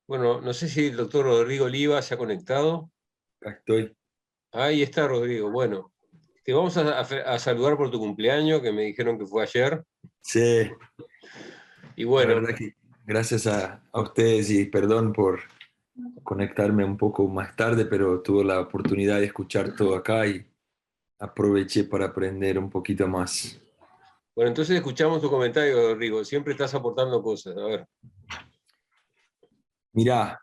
Bueno, no sé si el doctor Rodrigo Oliva se ha conectado. Acá estoy. Ahí está, Rodrigo. Bueno, te vamos a saludar por tu cumpleaños, que me dijeron que fue ayer. Sí, Y la bueno, verdad que gracias a ustedes y perdón por conectarme un poco más tarde, pero tuve la oportunidad de escuchar todo acá y aproveché para aprender un poquito más. bueno, entonces escuchamos tu comentario, Rodrigo. Siempre estás aportando cosas. A ver. Mirá,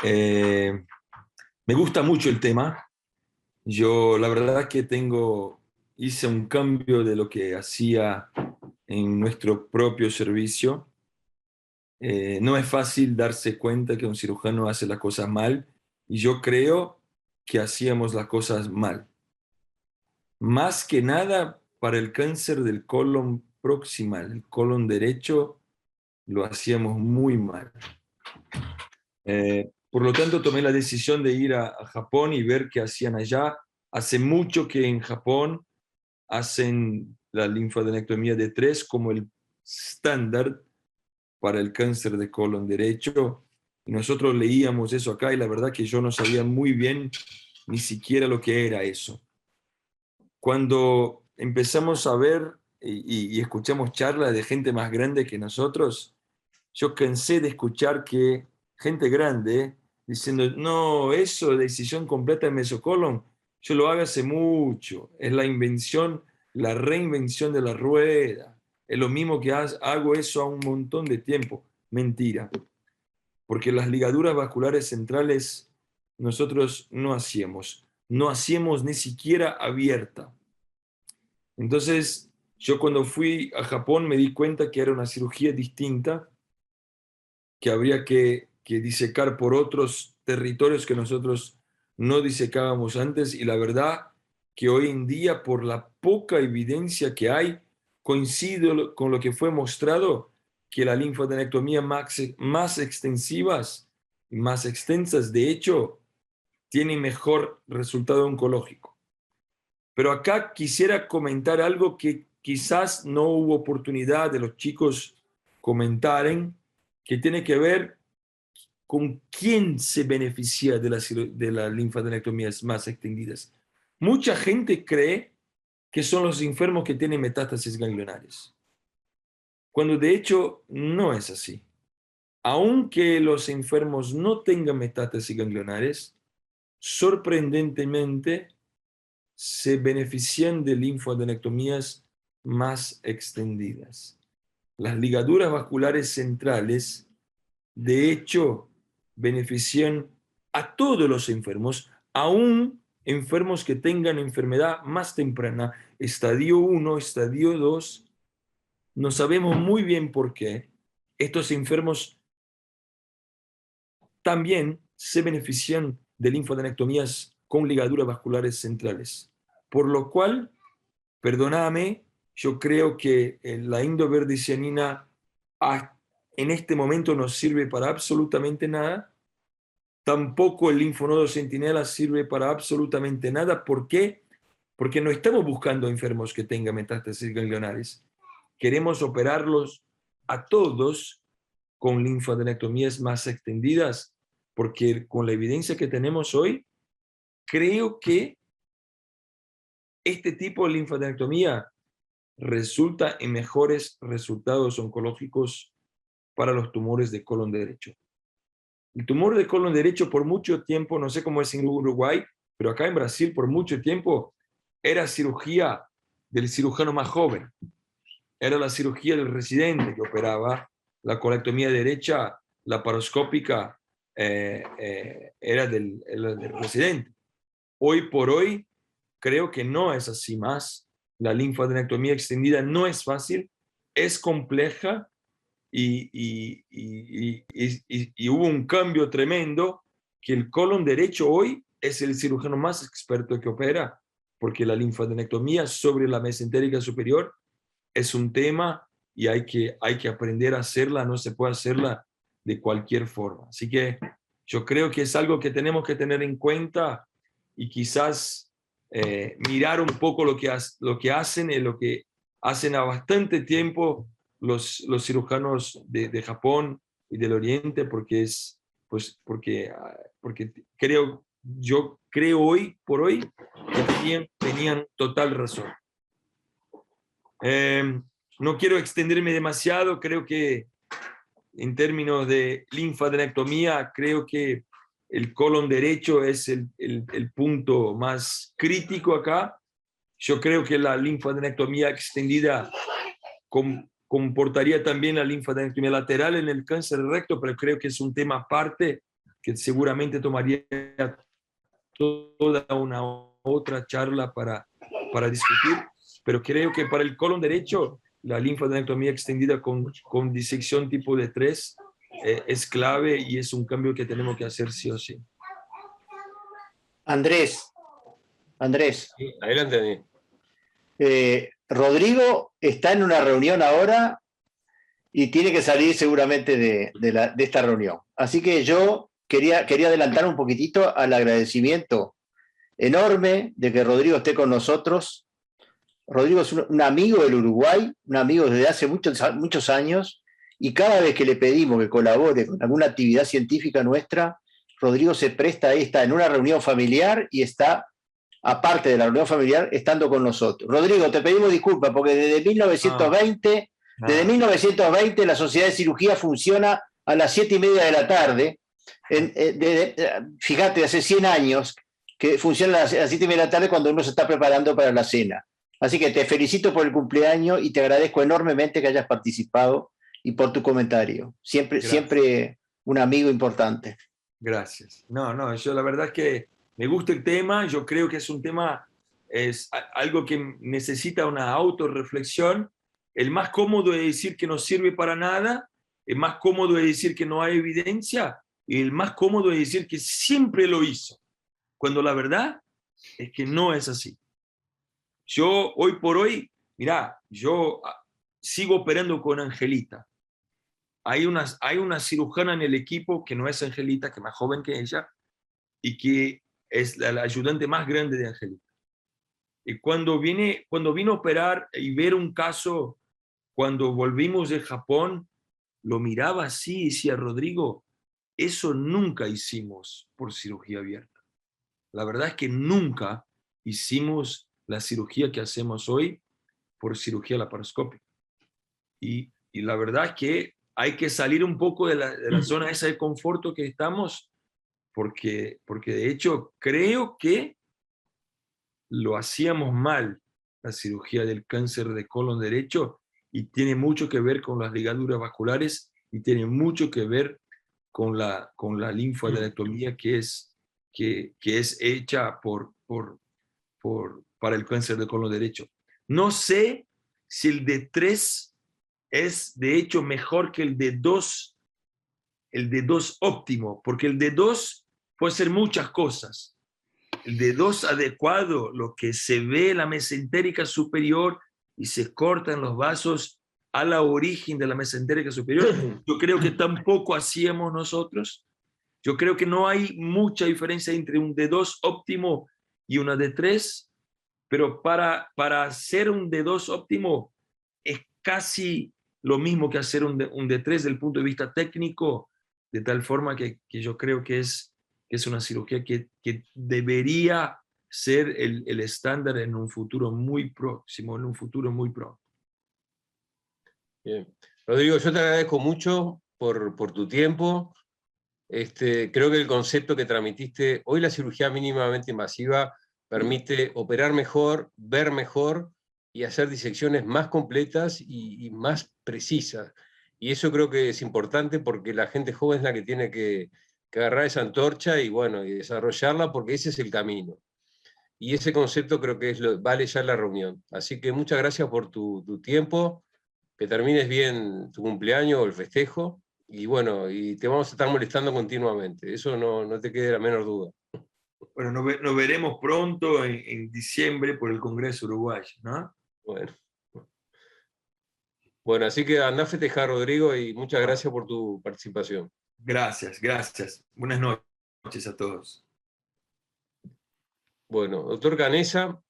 eh, me gusta mucho el tema. Yo la verdad que hice un cambio de lo que hacía en nuestro propio servicio. No es fácil darse cuenta que un cirujano hace las cosas mal y yo creo que hacíamos las cosas mal. Más que nada para el cáncer del colon proximal, el colon derecho, lo hacíamos muy mal. Por lo tanto, tomé la decisión de ir a Japón y ver qué hacían allá. Hace mucho que en Japón hacen la linfadenectomía de 3 como el estándar para el cáncer de colon derecho. Y nosotros leíamos eso acá y la verdad que yo no sabía muy bien ni siquiera lo que era eso. Cuando empezamos a ver y escuchamos charlas de gente más grande que nosotros, yo cansé de escuchar que gente grande diciendo, no, eso de decisión completa de mesocolon, yo lo hago hace mucho, es la invención, la reinvención de la rueda, es lo mismo que hago eso a un montón de tiempo. Mentira, porque las ligaduras vasculares centrales nosotros no hacíamos ni siquiera abierta. Entonces, yo cuando fui a Japón me di cuenta que era una cirugía distinta, que habría que disecar por otros territorios que nosotros no disecábamos antes, y la verdad que hoy en día, por la poca evidencia que hay, coincido con lo que fue mostrado, que la linfadenectomía más extensivas y más extensas, de hecho, tienen mejor resultado oncológico. Pero acá quisiera comentar algo que quizás no hubo oportunidad de los chicos comentaren, que tiene que ver con quién se beneficia de las linfadenectomías más extendidas. Mucha gente cree que son los enfermos que tienen metástasis ganglionares, cuando de hecho no es así. Aunque los enfermos no tengan metástasis ganglionares, sorprendentemente se benefician de linfadenectomías más extendidas. Las ligaduras vasculares centrales, de hecho, benefician a todos los enfermos, aún enfermos que tengan enfermedad más temprana, estadio 1, estadio 2. No sabemos muy bien por qué. Estos enfermos también se benefician de linfadenectomías con ligaduras vasculares centrales. Por lo cual, perdóname, yo creo que la indoverdicianina en este momento no sirve para absolutamente nada. Tampoco el linfonodo centinela sirve para absolutamente nada. ¿Por qué? Porque no estamos buscando enfermos que tengan metástasis ganglionares. Queremos operarlos a todos con linfadenectomías más extendidas, porque con la evidencia que tenemos hoy, creo que este tipo de linfadenectomía resulta en mejores resultados oncológicos para los tumores de colon derecho. El tumor de colon derecho por mucho tiempo, no sé cómo es en Uruguay, pero acá en Brasil por mucho tiempo era cirugía del cirujano más joven. Era la cirugía del residente que operaba. La colectomía derecha, la paroscópica, era del residente. Hoy por hoy creo que no es así más. La linfadenectomía extendida no es fácil, es compleja y hubo un cambio tremendo, que el colon derecho hoy es el cirujano más experto que opera, porque la linfadenectomía sobre la mesentérica superior es un tema y hay que aprender a hacerla, no se puede hacerla de cualquier forma. Así que yo creo que es algo que tenemos que tener en cuenta y quizás mirar un poco lo que hacen y lo que hacen a bastante tiempo los cirujanos de Japón y del Oriente, porque es, pues, porque yo creo hoy por hoy que tenían total razón. No quiero extenderme demasiado, creo que en términos de linfadenectomía, creo que el colon derecho es el punto más crítico acá. Yo creo que la linfadenectomía extendida comportaría también la linfadenectomía lateral en el cáncer de recto, pero creo que es un tema aparte que seguramente tomaría toda una otra charla para discutir, pero creo que para el colon derecho la linfadenectomía extendida con disección tipo de 3 es clave y es un cambio que tenemos que hacer sí o sí. Andrés, Sí, adelante, Daniel. Rodrigo está en una reunión ahora y tiene que salir seguramente de esta reunión. Así que yo quería adelantar un poquitito al agradecimiento enorme de que Rodrigo esté con nosotros. Rodrigo es un amigo del Uruguay, un amigo desde hace muchos años, y cada vez que le pedimos que colabore con alguna actividad científica nuestra, Rodrigo se presta, ahí está en una reunión familiar y está, aparte de la reunión familiar, estando con nosotros. Rodrigo, te pedimos disculpas porque desde 1920 la Sociedad de Cirugía funciona a las 7:30 de la tarde. Fíjate, hace 100 años que funciona a las 7:30 de la tarde cuando uno se está preparando para la cena. Así que te felicito por el cumpleaños y te agradezco enormemente que hayas participado y por tu comentario. Siempre un amigo importante. Gracias. No, yo la verdad es que me gusta el tema, yo creo que es un tema, es algo que necesita una autorreflexión. El más cómodo es decir que no sirve para nada, el más cómodo es decir que no hay evidencia, y el más cómodo es decir que siempre lo hizo, cuando la verdad es que no es así. Yo hoy por hoy, mirá, yo sigo operando con Angelita. Hay una cirujana en el equipo que no es Angelita, que es más joven que ella, y que es la ayudante más grande de Angelita. Y cuando vino a operar y ver un caso, cuando volvimos de Japón, lo miraba así y decía, Rodrigo, eso nunca hicimos por cirugía abierta. La verdad es que nunca hicimos la cirugía que hacemos hoy por cirugía laparoscópica. Y la verdad es que hay que salir un poco de la zona esa de confort que estamos, porque de hecho creo que lo hacíamos mal, la cirugía del cáncer de colon derecho, y tiene mucho que ver con las ligaduras vasculares y tiene mucho que ver con la linfadenectomía que es hecha para el cáncer de colon derecho. No sé si el de 3 es de hecho mejor que el de 2 óptimo, porque el de 2 puede ser muchas cosas. El de 2 adecuado, lo que se ve la mesentérica superior y se cortan los vasos a la origen de la mesentérica superior, yo creo que tampoco hacíamos nosotros. Yo creo que no hay mucha diferencia entre un D2 óptimo y una D3, pero para hacer un D2 óptimo es casi lo mismo que hacer un D3 desde el punto de vista técnico, de tal forma que yo creo que es una cirugía que debería ser el estándar en un futuro muy próximo, en un futuro muy pronto. Bien. Rodrigo, yo te agradezco mucho por tu tiempo. Creo que el concepto que transmitiste, hoy la cirugía mínimamente invasiva permite operar mejor, ver mejor y hacer disecciones más completas y más precisas. Y eso creo que es importante porque la gente joven es la que tiene que agarrar esa antorcha y, bueno, y desarrollarla porque ese es el camino. Y ese concepto creo que vale ya la reunión. Así que muchas gracias por tu tiempo, que termines bien tu cumpleaños o el festejo. Y bueno, y te vamos a estar molestando continuamente, eso no te quede la menor duda. Bueno, nos veremos pronto en diciembre por el Congreso Uruguayo, ¿no? Bueno, así que andá a festejar, Rodrigo, y muchas gracias por tu participación. Gracias. Buenas noches a todos. Bueno, doctor Canesa.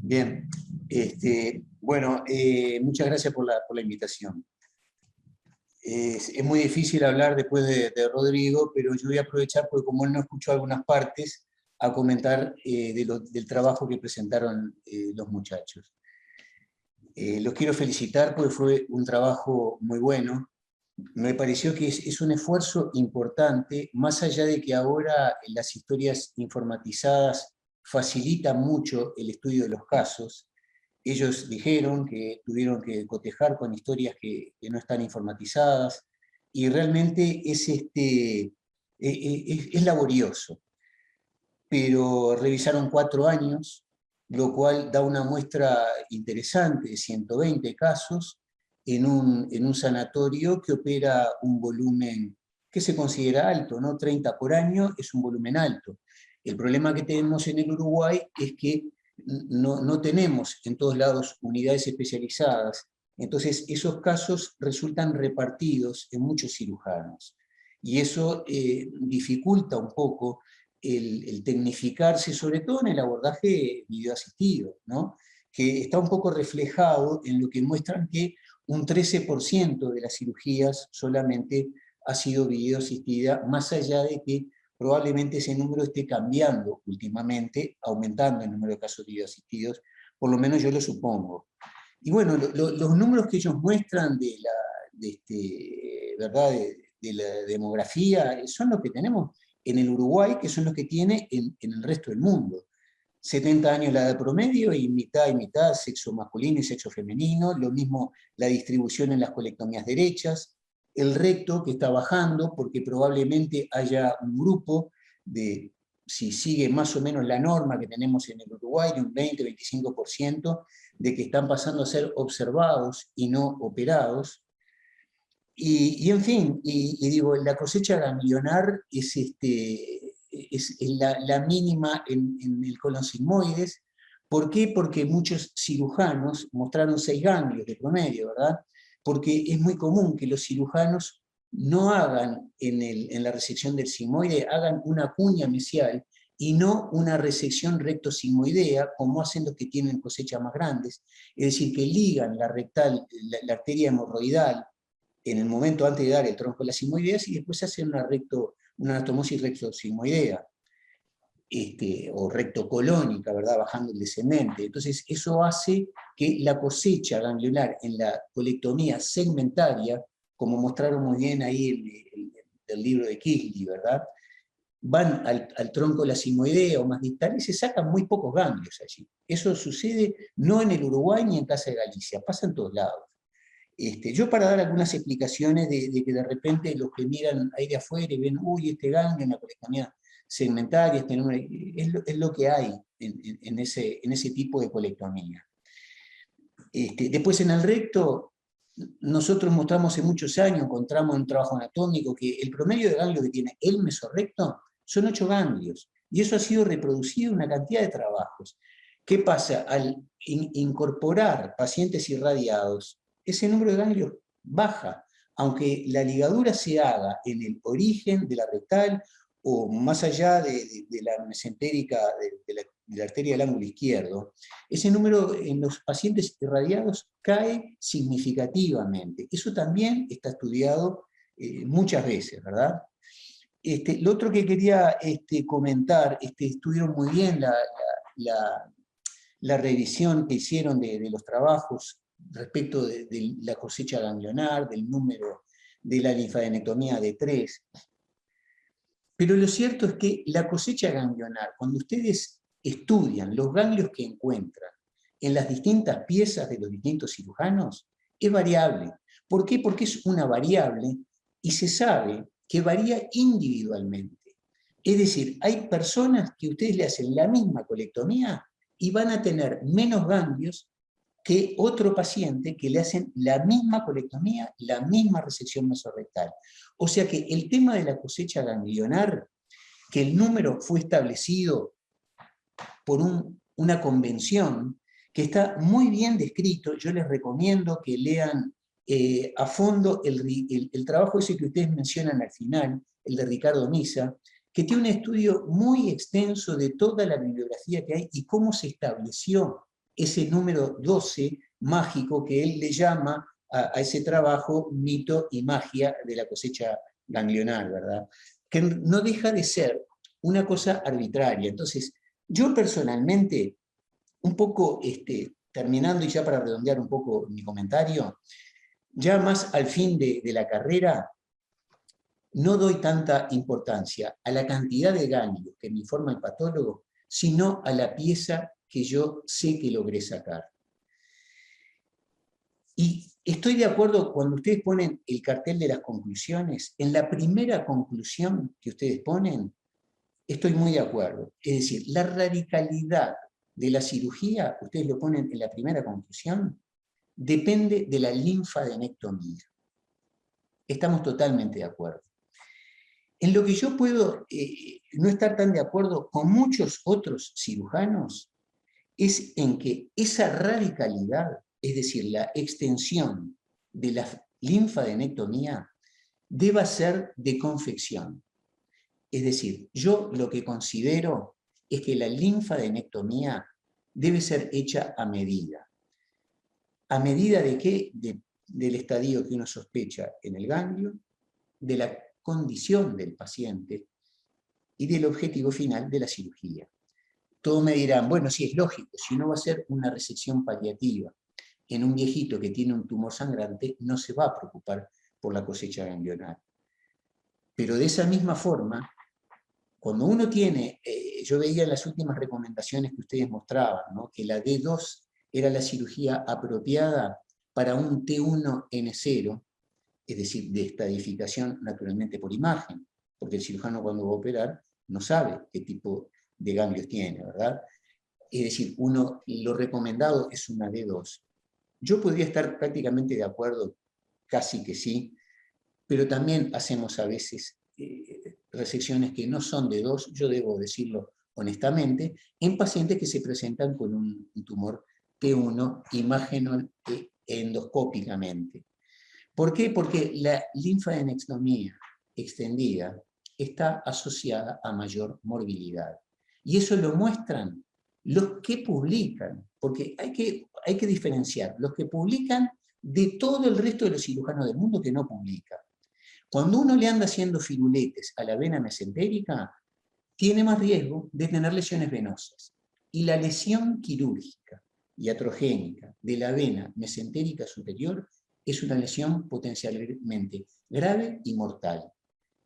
Bien, bueno, muchas gracias por la invitación. Es muy difícil hablar después de Rodrigo, pero yo voy a aprovechar, porque como él no escuchó algunas partes, a comentar del trabajo que presentaron los muchachos. Los quiero felicitar porque fue un trabajo muy bueno. Me pareció que es un esfuerzo importante, más allá de que ahora las historias informatizadas facilitan mucho el estudio de los casos. Ellos dijeron que tuvieron que cotejar con historias que no están informatizadas, y realmente es laborioso. Pero revisaron 4 años, lo cual da una muestra interesante de 120 casos en un sanatorio que opera un volumen que se considera alto, ¿no? 30 por año es un volumen alto. El problema que tenemos en el Uruguay es que no tenemos en todos lados unidades especializadas, entonces esos casos resultan repartidos en muchos cirujanos, y eso dificulta un poco el tecnificarse, sobre todo en el abordaje videoasistido, ¿no? Que está un poco reflejado en lo que muestran que un 13% de las cirugías solamente ha sido videoasistida, más allá de que probablemente ese número esté cambiando últimamente, aumentando el número de casos videoasistidos, por lo menos yo lo supongo. Y bueno, los números que ellos muestran ¿verdad? De la demografía son los que tenemos en el Uruguay, que son los que tiene en el resto del mundo. 70 años la edad promedio y mitad, sexo masculino y sexo femenino, lo mismo la distribución en las colectomías derechas, el recto que está bajando porque probablemente haya un grupo de, si sigue más o menos la norma que tenemos en el Uruguay, de un 20-25%, de que están pasando a ser observados y no operados. Y en fin, digo, la cosecha ganglionar es la mínima en el colon sigmoides. ¿Por qué? Porque muchos cirujanos mostraron 6 ganglios de promedio, ¿verdad? Porque es muy común que los cirujanos no hagan en la resección del sigmoide, hagan una cuña mesial y no una resección rectosigmoidea, como hacen los que tienen cosechas más grandes. Es decir, que ligan la rectal, la arteria hemorroidal, en el momento antes de dar el tronco de las sigmoideas, y después hacen una anastomosis rectosigmoidea, o rectocolónica, ¿verdad? Bajando el descendente. Entonces eso hace que la cosecha ganglionar en la colectomía segmentaria, como mostraron muy bien ahí el libro de Kisley, ¿verdad? Van al tronco de la sigmoidea o más distal y se sacan muy pocos ganglios allí. Eso sucede no en el Uruguay ni en Casa de Galicia, pasa en todos lados. Yo para dar algunas explicaciones de que de repente los que miran ahí de afuera y ven, uy, este ganglio en la colectomía segmentaria, este número, es lo que hay en ese tipo de colectomía. Después en el recto, nosotros mostramos hace muchos años, encontramos en un trabajo anatómico, que el promedio de ganglios que tiene el mesorrecto son 8 ganglios, y eso ha sido reproducido en una cantidad de trabajos. ¿Qué pasa? Al incorporar pacientes irradiados, ese número de ganglios baja, aunque la ligadura se haga en el origen de la rectal o más allá de la mesentérica de la arteria del ángulo izquierdo. Ese número en los pacientes irradiados cae significativamente. Eso también está estudiado muchas veces, ¿verdad? Lo otro que quería comentar, estuvieron muy bien la revisión que hicieron de los trabajos respecto de la cosecha ganglionar, del número de la linfadenectomía de 3. Pero lo cierto es que la cosecha ganglionar, cuando ustedes estudian los ganglios que encuentran en las distintas piezas de los distintos cirujanos, es variable. ¿Por qué? Porque es una variable y se sabe que varía individualmente. Es decir, hay personas que ustedes le hacen la misma colectomía y van a tener menos ganglios que otro paciente que le hacen la misma colectomía, la misma resección mesorrectal. O sea que el tema de la cosecha ganglionar, que el número fue establecido por una convención que está muy bien descrito, yo les recomiendo que lean a fondo el trabajo ese que ustedes mencionan al final, el de Ricardo Misa, que tiene un estudio muy extenso de toda la bibliografía que hay y cómo se estableció ese número 12 mágico que él le llama a ese trabajo mito y magia de la cosecha ganglionar, ¿verdad? Que no deja de ser una cosa arbitraria. Entonces, yo personalmente, un poco terminando y ya para redondear un poco mi comentario, ya más al fin de la carrera, no doy tanta importancia a la cantidad de ganglios que me informa el patólogo, sino a la pieza que yo sé que logré sacar. Y estoy de acuerdo cuando ustedes ponen el cartel de las conclusiones, en la primera conclusión que ustedes ponen, estoy muy de acuerdo. Es decir, la radicalidad de la cirugía, ustedes lo ponen en la primera conclusión, depende de la linfadenectomía. Estamos totalmente de acuerdo. En lo que yo puedo no estar tan de acuerdo con muchos otros cirujanos es en que esa radicalidad, es decir, la extensión de la linfadenectomía, deba ser de confección. Es decir, yo lo que considero es que la linfadenectomía debe ser hecha a medida. ¿A medida de qué? Del estadio que uno sospecha en el ganglio, de la condición del paciente y del objetivo final de la cirugía. Todos me dirán, bueno, sí, es lógico, si uno va a hacer una resección paliativa en un viejito que tiene un tumor sangrante, no se va a preocupar por la cosecha ganglionar. Pero de esa misma forma, cuando uno tiene, yo veía en las últimas recomendaciones que ustedes mostraban, ¿no?, que la D2 era la cirugía apropiada para un T1N0, es decir, de estadificación naturalmente por imagen, porque el cirujano cuando va a operar no sabe qué tipo de ganglios tiene, ¿verdad? Es decir, lo recomendado es una D2. Yo podría estar prácticamente de acuerdo, casi que sí, pero también hacemos a veces resecciones que no son D2, yo debo decirlo honestamente, en pacientes que se presentan con un tumor T1 imagen endoscópicamente. ¿Por qué? Porque la linfadenectomía extendida está asociada a mayor morbilidad. Y eso lo muestran los que publican, porque hay que diferenciar los que publican de todo el resto de los cirujanos del mundo que no publican. Cuando uno le anda haciendo firuletes a la vena mesentérica, tiene más riesgo de tener lesiones venosas. Y la lesión quirúrgica iatrogénica de la vena mesentérica superior es una lesión potencialmente grave y mortal.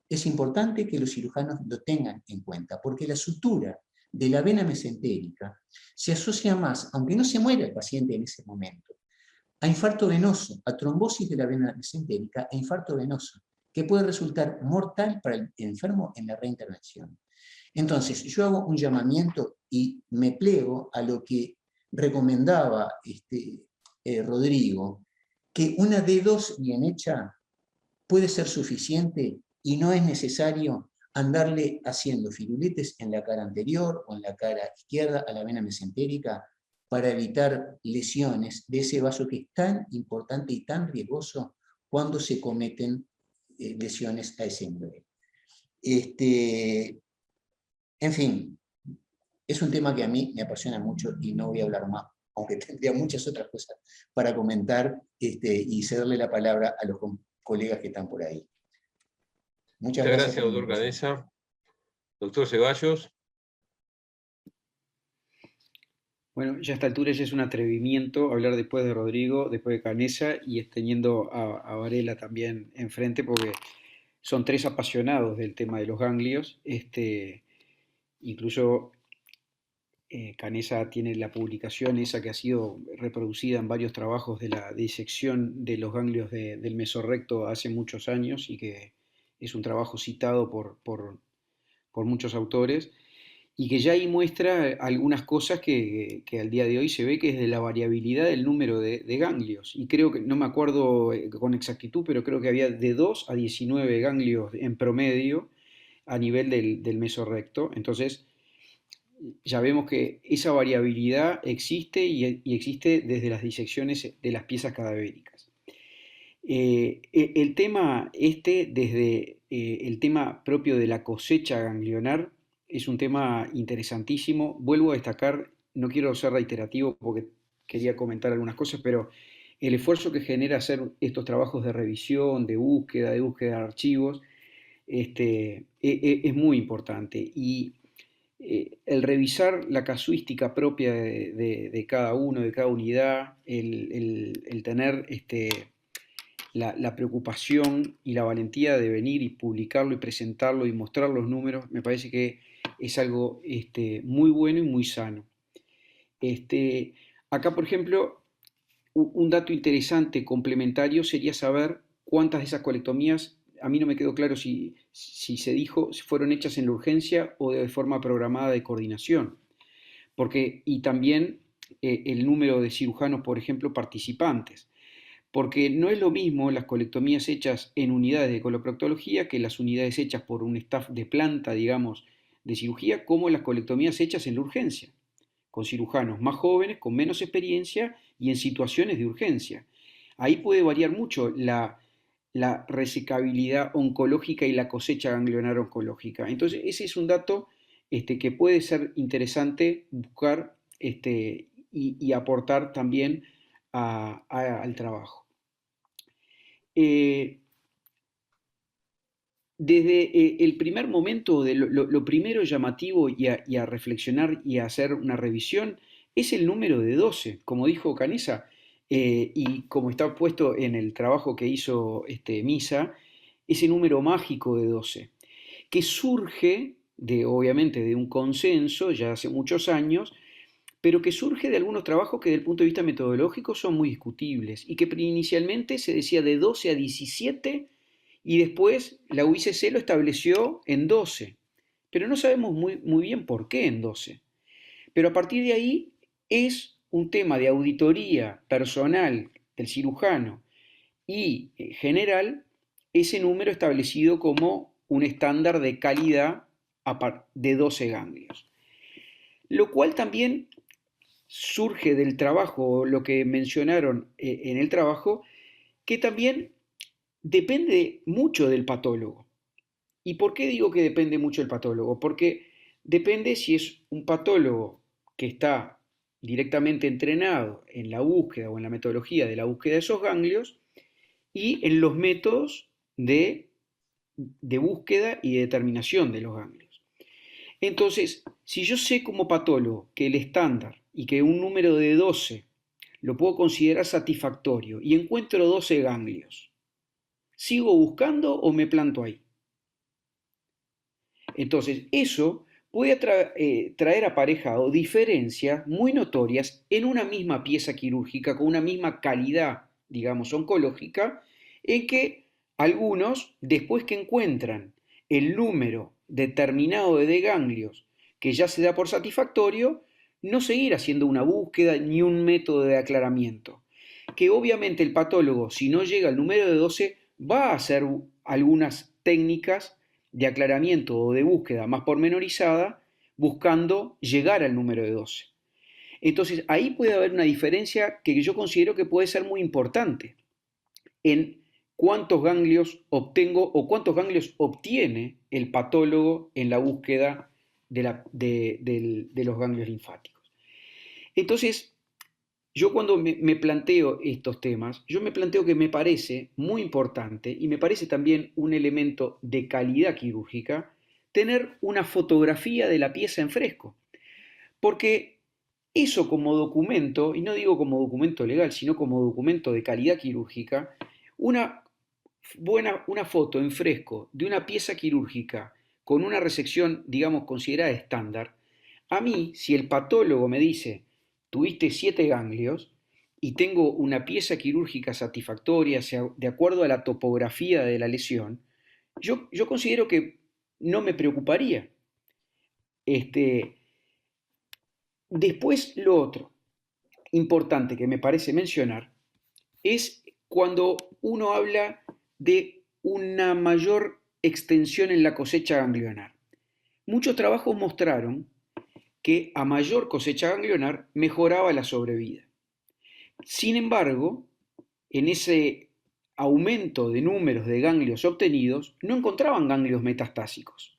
Es importante que los cirujanos lo tengan en cuenta, porque la sutura de la vena mesentérica se asocia más, aunque no se muera el paciente en ese momento, a infarto venoso, a trombosis de la vena mesentérica e infarto venoso, que puede resultar mortal para el enfermo en la reintervención. Entonces, yo hago un llamamiento y me plego a lo que recomendaba Rodrigo, que una D2 bien hecha puede ser suficiente y no es necesario andarle haciendo firuletes en la cara anterior o en la cara izquierda a la vena mesentérica para evitar lesiones de ese vaso que es tan importante y tan riesgoso cuando se cometen lesiones a ese nivel. En fin, es un tema que a mí me apasiona mucho y no voy a hablar más, aunque tendría muchas otras cosas para comentar y cederle la palabra a los colegas que están por ahí. Muchas gracias, doctor Canessa. Doctor Ceballos. Bueno, ya a esta altura ya es un atrevimiento hablar después de Rodrigo, después de Canessa y teniendo a Varela también enfrente, porque son tres apasionados del tema de los ganglios. Incluso Canessa tiene la publicación esa que ha sido reproducida en varios trabajos de la disección de los ganglios del mesorrecto hace muchos años y que es un trabajo citado por muchos autores y que ya ahí muestra algunas cosas que al día de hoy se ve que es de la variabilidad del número de ganglios. Y creo que, no me acuerdo con exactitud, pero creo que había de 2 a 19 ganglios en promedio a nivel del mesorrecto. Entonces, ya vemos que esa variabilidad existe y existe desde las disecciones de las piezas cadavéricas. El tema desde el tema propio de la cosecha ganglionar, es un tema interesantísimo. Vuelvo a destacar, no quiero ser reiterativo porque quería comentar algunas cosas, pero el esfuerzo que genera hacer estos trabajos de revisión, de búsqueda de archivos, es muy importante. Y el revisar la casuística propia de cada uno, de cada unidad, el tener la preocupación y la valentía de venir y publicarlo y presentarlo y mostrar los números, me parece que es algo muy bueno y muy sano. Acá, por ejemplo, un dato interesante complementario sería saber cuántas de esas colectomías, a mí no me quedó claro si se dijo, si fueron hechas en la urgencia o de forma programada de coordinación. Y también el número de cirujanos, por ejemplo, participantes. Porque no es lo mismo las colectomías hechas en unidades de coloproctología que las unidades hechas por un staff de planta, digamos, de cirugía, como las colectomías hechas en la urgencia, con cirujanos más jóvenes, con menos experiencia y en situaciones de urgencia. Ahí puede variar mucho la resecabilidad oncológica y la cosecha ganglionar oncológica. Entonces, ese es un dato que puede ser interesante buscar y aportar también al trabajo. Desde el primer momento, lo primero llamativo y a reflexionar y a hacer una revisión es el número de 12, como dijo Canessa, y como está puesto en el trabajo que hizo Misa, ese número mágico de 12, que surge obviamente de un consenso ya hace muchos años, pero que surge de algunos trabajos que desde el punto de vista metodológico son muy discutibles y que inicialmente se decía de 12 a 17 y después la UICC lo estableció en 12, pero no sabemos muy bien por qué en 12. Pero a partir de ahí es un tema de auditoría personal del cirujano y general ese número establecido como un estándar de calidad de 12 ganglios. Lo cual también surge del trabajo, lo que mencionaron en el trabajo, que también depende mucho del patólogo. ¿Y por qué digo que depende mucho del patólogo? Porque depende si es un patólogo que está directamente entrenado en la búsqueda o en la metodología de la búsqueda de esos ganglios y en los métodos de búsqueda y de determinación de los ganglios. Entonces, si yo sé como patólogo que el estándar y que un número de 12 lo puedo considerar satisfactorio y encuentro 12 ganglios, ¿sigo buscando o me planto ahí? Entonces, eso puede traer aparejado diferencias muy notorias en una misma pieza quirúrgica con una misma calidad, digamos, oncológica, en que algunos, después que encuentran el número determinado de ganglios que ya se da por satisfactorio, no seguir haciendo una búsqueda ni un método de aclaramiento. Que obviamente el patólogo, si no llega al número de 12, va a hacer algunas técnicas de aclaramiento o de búsqueda más pormenorizada, buscando llegar al número de 12. Entonces, ahí puede haber una diferencia que yo considero que puede ser muy importante en cuántos ganglios obtengo o cuántos ganglios obtiene el patólogo en la búsqueda de los ganglios linfáticos. Entonces, yo cuando me planteo estos temas, yo me planteo que me parece muy importante y me parece también un elemento de calidad quirúrgica tener una fotografía de la pieza en fresco. Porque eso como documento, y no digo como documento legal, sino como documento de calidad quirúrgica, una foto en fresco de una pieza quirúrgica con una resección, digamos, considerada estándar, a mí, si el patólogo me dice, tuviste 7 ganglios y tengo una pieza quirúrgica satisfactoria, de acuerdo a la topografía de la lesión, yo considero que no me preocuparía. Después, lo otro importante que me parece mencionar es cuando uno habla de una mayor extensión en la cosecha ganglionar. Muchos trabajos mostraron que a mayor cosecha ganglionar mejoraba la sobrevida. Sin embargo, en ese aumento de números de ganglios obtenidos, no encontraban ganglios metastásicos.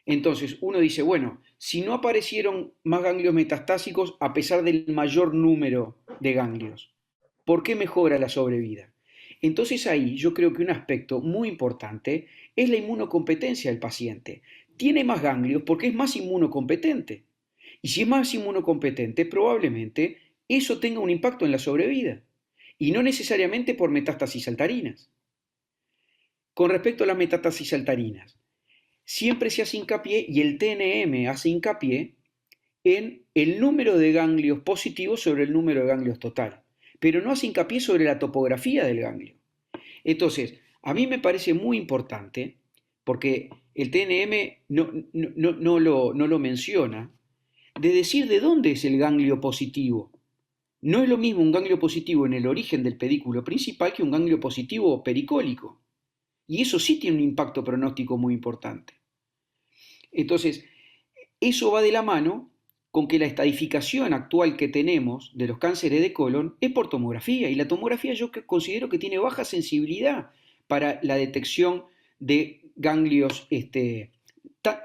Entonces, uno dice, bueno, si no aparecieron más ganglios metastásicos a pesar del mayor número de ganglios, ¿por qué mejora la sobrevida? Entonces ahí yo creo que un aspecto muy importante es la inmunocompetencia del paciente. Tiene más ganglios porque es más inmunocompetente. Y si es más inmunocompetente, probablemente eso tenga un impacto en la sobrevida. Y no necesariamente por metástasis saltarinas. Con respecto a las metástasis saltarinas, siempre se hace hincapié, y el TNM hace hincapié, en el número de ganglios positivos sobre el número de ganglios total, pero no hace hincapié sobre la topografía del ganglio. Entonces, a mí me parece muy importante, porque el TNM no lo menciona, de decir de dónde es el ganglio positivo. No es lo mismo un ganglio positivo en el origen del pedículo principal que un ganglio positivo pericólico. Y eso sí tiene un impacto pronóstico muy importante. Entonces, eso va de la mano con que la estadificación actual que tenemos de los cánceres de colon es por tomografía, y la tomografía yo considero que tiene baja sensibilidad para la detección de ganglios,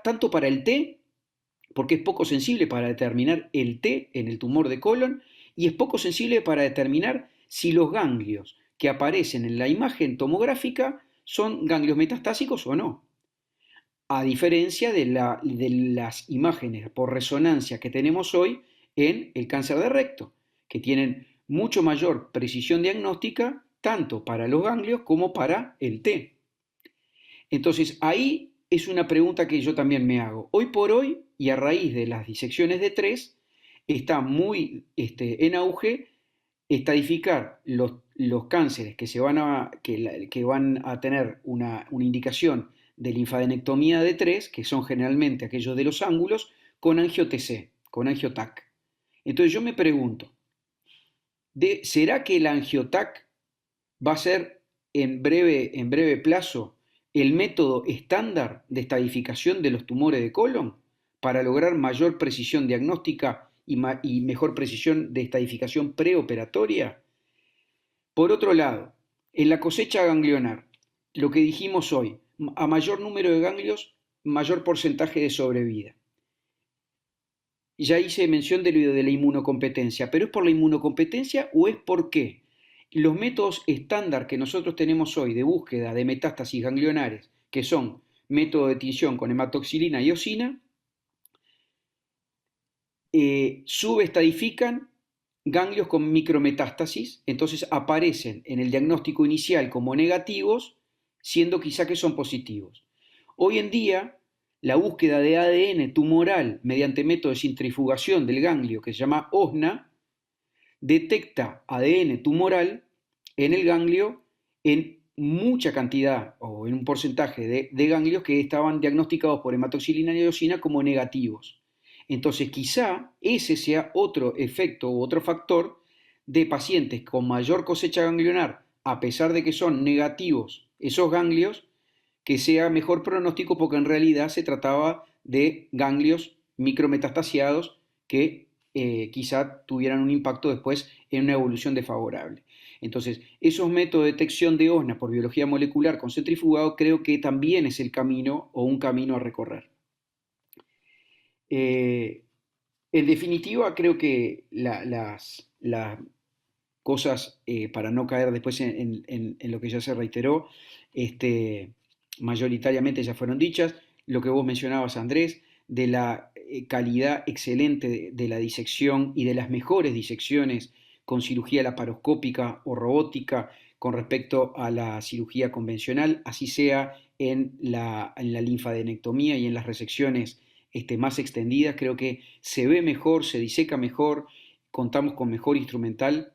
tanto para el T, porque es poco sensible para determinar el T en el tumor de colon, y es poco sensible para determinar si los ganglios que aparecen en la imagen tomográfica son ganglios metastásicos o no. A diferencia de las imágenes por resonancia que tenemos hoy en el cáncer de recto, que tienen mucho mayor precisión diagnóstica tanto para los ganglios como para el T. Entonces, ahí es una pregunta que yo también me hago. Hoy por hoy, y a raíz de las disecciones de 3, está muy en auge estadificar los cánceres que van a tener una indicación de linfadenectomía de 3, que son generalmente aquellos de los ángulos, con angio-TC, con angio-TAC. Entonces yo me pregunto, ¿será que el angio-TAC va a ser en breve plazo el método estándar de estadificación de los tumores de colon para lograr mayor precisión diagnóstica y mejor precisión de estadificación preoperatoria? Por otro lado, en la cosecha ganglionar, lo que dijimos hoy, a mayor número de ganglios, mayor porcentaje de sobrevida. Ya hice mención de la inmunocompetencia, pero ¿es por la inmunocompetencia o es porque los métodos estándar que nosotros tenemos hoy de búsqueda de metástasis ganglionares, que son método de tinción con hematoxilina y eosina, subestadifican ganglios con micrometástasis, entonces aparecen en el diagnóstico inicial como negativos, siendo quizá que son positivos? Hoy en día, la búsqueda de ADN tumoral mediante método de centrifugación del ganglio, que se llama OSNA, detecta ADN tumoral en el ganglio en mucha cantidad o en un porcentaje de ganglios que estaban diagnosticados por hematoxilina y eosina como negativos. Entonces quizá ese sea otro efecto o otro factor de pacientes con mayor cosecha ganglionar, a pesar de que son negativos esos ganglios, que sea mejor pronóstico porque en realidad se trataba de ganglios micrometastasiados que quizá tuvieran un impacto después en una evolución desfavorable. Entonces, esos métodos de detección de OSNA por biología molecular con centrifugado creo que también es el camino o un camino a recorrer. En definitiva, creo que las cosas, para no caer después en lo que ya se reiteró, mayoritariamente ya fueron dichas. Lo que vos mencionabas, Andrés, de la calidad excelente de la disección y de las mejores disecciones con cirugía laparoscópica o robótica con respecto a la cirugía convencional, así sea en la linfadenectomía y en las resecciones más extendidas. Creo que se ve mejor, se diseca mejor, contamos con mejor instrumental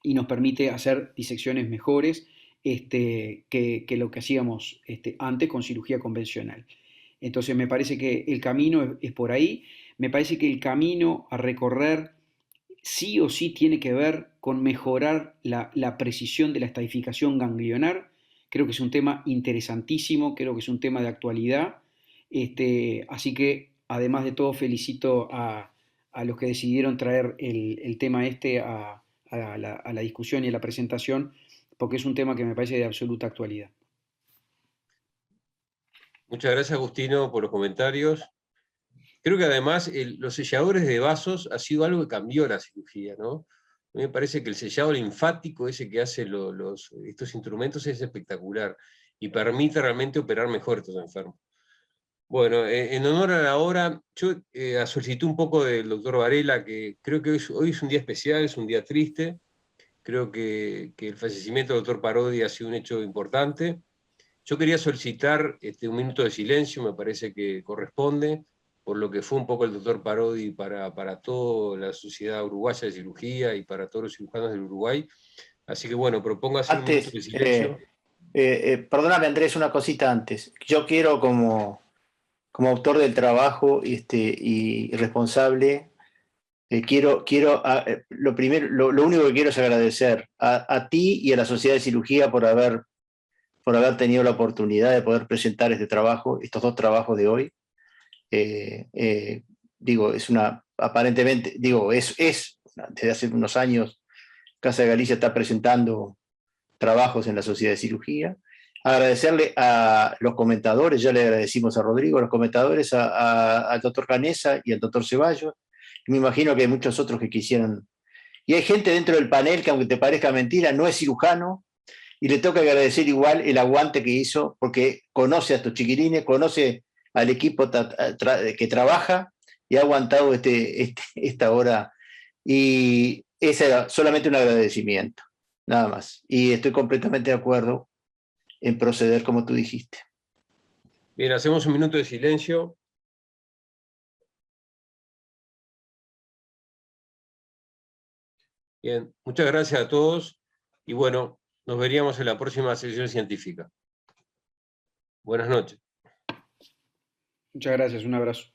y nos permite hacer disecciones mejores que lo que hacíamos antes con cirugía convencional. Entonces me parece que el camino es por ahí. Me parece que el camino a recorrer sí o sí tiene que ver con mejorar la precisión de la estadificación ganglionar. Creo que es un tema interesantísimo, creo que es un tema de actualidad. Así que, además de todo, felicito a los que decidieron traer el tema a la discusión y a la presentación, porque es un tema que me parece de absoluta actualidad. Muchas gracias, Agustino, por los comentarios. Creo que además los selladores de vasos ha sido algo que cambió la cirugía, ¿no? A mí me parece que el sellado linfático, ese que hace estos instrumentos, es espectacular y permite realmente operar mejor a estos enfermos. Bueno, en honor a la hora, yo solicité un poco del doctor Varela, que creo que hoy es un día especial, es un día triste. Creo que el fallecimiento del doctor Parodi ha sido un hecho importante. Yo quería solicitar un minuto de silencio, me parece que corresponde, por lo que fue un poco el doctor Parodi para toda la sociedad uruguaya de cirugía y para todos los cirujanos del Uruguay. Así que bueno, propongo hacer un minuto de silencio. Perdóname, Andrés, una cosita antes. Yo quiero, como autor del trabajo y responsable, lo único que quiero es agradecer a ti y a la Sociedad de Cirugía por haber tenido la oportunidad de poder presentar este trabajo, estos dos trabajos de hoy. Desde hace unos años, Casa de Galicia está presentando trabajos en la Sociedad de Cirugía. Agradecerle a los comentadores, ya le agradecimos a Rodrigo, a los comentadores, al doctor Canesa y al doctor Ceballos. Me imagino que hay muchos otros que quisieran. Y hay gente dentro del panel que, aunque te parezca mentira, no es cirujano, y le toca agradecer igual el aguante que hizo, porque conoce a estos chiquilines, conoce al equipo que trabaja, y ha aguantado esta hora. Y ese era solamente un agradecimiento, nada más. Y estoy completamente de acuerdo en proceder como tú dijiste. Bien, hacemos un minuto de silencio. Bien, muchas gracias a todos, y bueno, nos veríamos en la próxima sesión científica. Buenas noches. Muchas gracias, un abrazo.